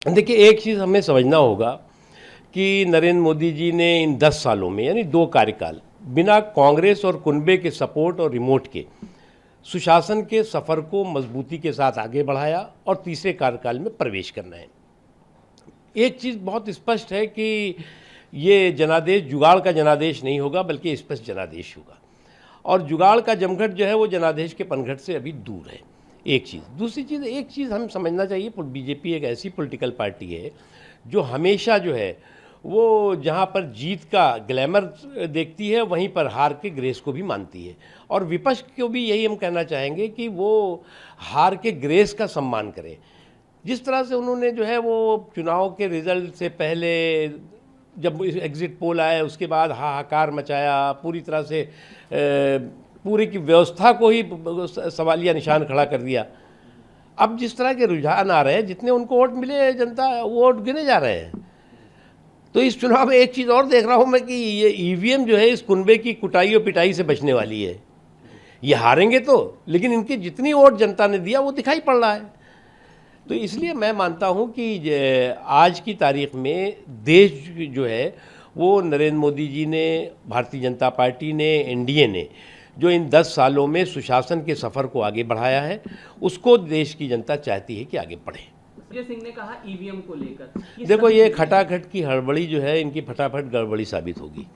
देखिए, एक चीज़ हमें समझना होगा कि नरेंद्र मोदी जी ने इन 10 सालों में यानी 2 कार्यकाल बिना कांग्रेस और कुनबे के सपोर्ट और रिमोट के सुशासन के सफ़र को मजबूती के साथ आगे बढ़ाया और तीसरे कार्यकाल में प्रवेश करना है। एक चीज़ बहुत स्पष्ट है कि ये जनादेश जुगाड़ का जनादेश नहीं होगा, बल्कि स्पष्ट जनादेश होगा। और जुगाड़ का जमघट जो है वो जनादेश के पनघट से अभी दूर है। एक चीज़। दूसरी चीज़, एक चीज़ हम समझना चाहिए, बीजेपी एक ऐसी पॉलिटिकल पार्टी है जो हमेशा जो है वो जहाँ पर जीत का ग्लैमर देखती है, वहीं पर हार के ग्रेस को भी मानती है। और विपक्ष को भी यही हम कहना चाहेंगे कि वो हार के ग्रेस का सम्मान करें। जिस तरह से उन्होंने जो है वो चुनाव के रिजल्ट से पहले जब एग्ज़िट पोल आया उसके बाद हाहाकार मचाया, पूरी तरह से पूरी की व्यवस्था को ही सवालिया निशान खड़ा कर दिया। अब जिस तरह के रुझान आ रहे हैं, जितने उनको वोट मिले, जनता वोट गिने जा रहे हैं। तो इस चुनाव में एक चीज़ और देख रहा हूँ मैं कि ये ईवीएम जो है इस कुनबे की कुटाई और पिटाई से बचने वाली है। ये हारेंगे तो, लेकिन इनकी जितनी वोट जनता ने दिया वो दिखाई पड़ रहा है। तो इसलिए मैं मानता हूं कि आज की तारीख में देश जो है वो नरेंद्र मोदी जी ने, भारतीय जनता पार्टी ने, एनडीए ने जो इन 10 सालों में सुशासन के सफ़र को आगे बढ़ाया है, उसको देश की जनता चाहती है कि आगे बढ़े। संजय सिंह ने कहा ईवीएम को लेकर, देखो, ये खटाखट की हड़बड़ी जो है इनकी फटाफट गड़बड़ी साबित होगी।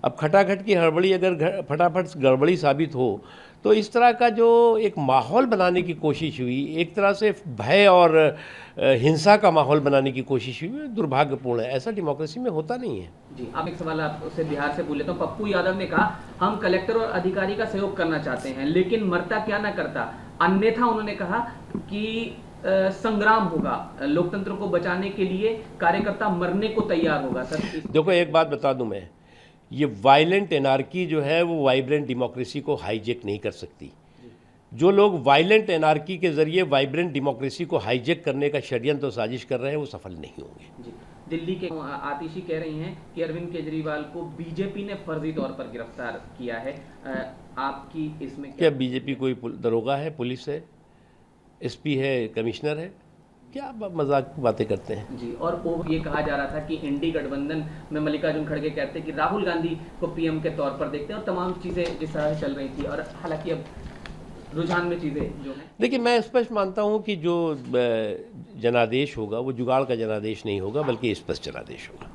अब खटाखट की हड़बड़ी अगर फटाफट गड़बड़ी साबित हो तो इस तरह का जो एक माहौल बनाने की कोशिश हुई, एक तरह से भय और हिंसा का माहौल बनाने की कोशिश हुई, दुर्भाग्यपूर्ण है। ऐसा डेमोक्रेसी में होता नहीं है। जी, आप एक सवाल आपसे बिहार से बोले तो पप्पू यादव ने कहा हम कलेक्टर और अधिकारी का सहयोग करना चाहते हैं, लेकिन मरता क्या ना करता। अन्यथा उन्होंने कहा कि संग्राम होगा, लोकतंत्र को बचाने के लिए कार्यकर्ता मरने को तैयार होगा। सर देखो, एक बात बता दूं मैं, ये वायलेंट एनार्की जो है वो वाइब्रेंट डेमोक्रेसी को हाईजेक नहीं कर सकती। जो लोग वायलेंट एनार्की के जरिए वाइब्रेंट डेमोक्रेसी को हाईजेक करने का षड्यंत्र और साजिश कर रहे हैं वो सफल नहीं होंगे। दिल्ली के आतिशी कह रही हैं कि अरविंद केजरीवाल को बीजेपी ने फर्जी तौर पर गिरफ्तार किया है। आपकी इसमें क्या बीजेपी कोई दरोगा है, पुलिस है, एसपी है, कमिश्नर है? क्या मजाक की बातें करते हैं जी। और वो ये कहा जा रहा था कि इंडी गठबंधन में मल्लिकार्जुन खड़गे कहते हैं कि राहुल गांधी को पीएम के तौर पर देखते हैं, और तमाम चीजें जिस तरह से चल रही थी। और हालांकि अब रुझान में चीजें जो है, देखिए, मैं स्पष्ट मानता हूं कि जो जनादेश होगा वो जुगाड़ का जनादेश नहीं होगा, बल्कि स्पष्ट जनादेश होगा।